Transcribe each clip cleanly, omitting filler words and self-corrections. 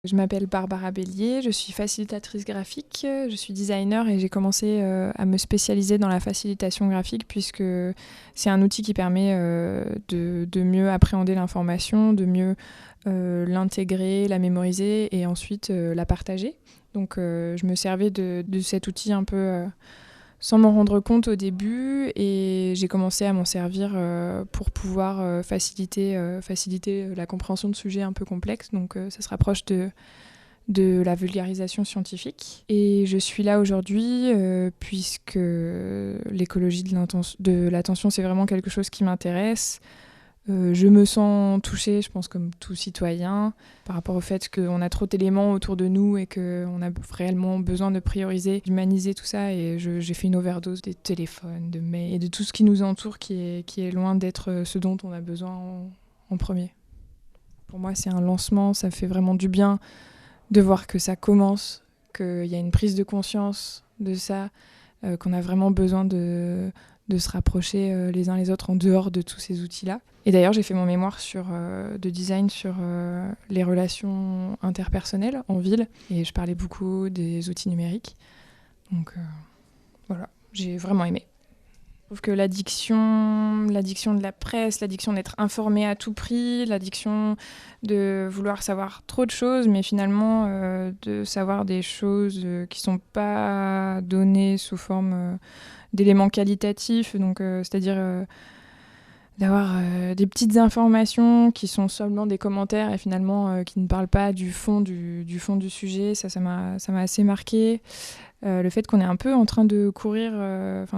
Je m'appelle Barbara Bélier, je suis facilitatrice graphique, je suis designer et j'ai commencé à me spécialiser dans la facilitation graphique puisque c'est un outil qui permet de mieux appréhender l'information, de mieux l'intégrer, la mémoriser et ensuite la partager. Donc je me servais de cet outil un peu sans m'en rendre compte au début et j'ai commencé à m'en servir pour pouvoir faciliter la compréhension de sujets un peu complexes. Donc ça se rapproche de la vulgarisation scientifique. Et je suis là aujourd'hui puisque l'écologie de l'attention, c'est vraiment quelque chose qui m'intéresse. Je me sens touchée, je pense comme tout citoyen, par rapport au fait qu'on a trop d'éléments autour de nous et qu'on a réellement besoin de prioriser, d'humaniser tout ça. Et j'ai fait une overdose des téléphones, de mails et de tout ce qui nous entoure qui est loin d'être ce dont on a besoin en premier. Pour moi, c'est un lancement, ça fait vraiment du bien de voir que ça commence, qu'il y a une prise de conscience de ça, qu'on a vraiment besoin de se rapprocher les uns les autres en dehors de tous ces outils-là. Et d'ailleurs, j'ai fait mon mémoire de design sur les relations interpersonnelles en ville, et je parlais beaucoup des outils numériques. Donc voilà, j'ai vraiment aimé. Je trouve que l'addiction de la presse, l'addiction d'être informé à tout prix, l'addiction de vouloir savoir trop de choses, mais finalement de savoir des choses qui ne sont pas données sous forme d'éléments qualitatifs, donc c'est-à-dire d'avoir des petites informations qui sont seulement des commentaires et finalement qui ne parlent pas du fond du sujet, ça m'a assez marqué. Le fait qu'on est un peu en train de courir,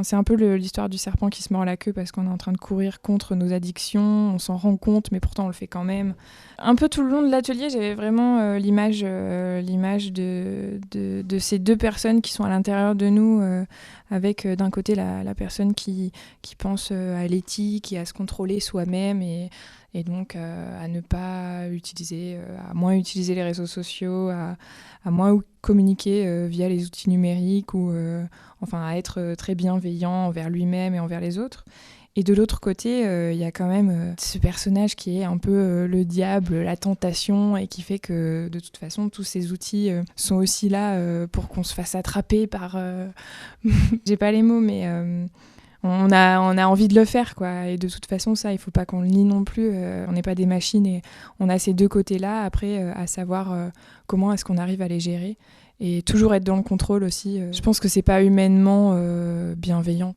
c'est un peu l'histoire du serpent qui se mord la queue parce qu'on est en train de courir contre nos addictions, on s'en rend compte mais pourtant on le fait quand même. Un peu tout le long de l'atelier, j'avais vraiment l'image de ces deux personnes qui sont à l'intérieur de nous, avec d'un côté la personne qui pense à l'éthique et à se contrôler soi-même et donc à ne pas utiliser, à moins utiliser les réseaux sociaux, à moins communiquer via les outils numériques ou à être très bienveillant envers lui-même et envers les autres. Et de l'autre côté, il y a quand même ce personnage qui est un peu le diable, la tentation, et qui fait que de toute façon, tous ces outils sont aussi là pour qu'on se fasse attraper par... J'ai pas les mots, mais... on a envie de le faire, quoi. Et de toute façon, ça, il faut pas qu'on le nie non plus. On n'est pas des machines et on a ces deux côtés-là. Après, à savoir comment est-ce qu'on arrive à les gérer et toujours être dans le contrôle aussi. Je pense que c'est pas humainement bienveillant.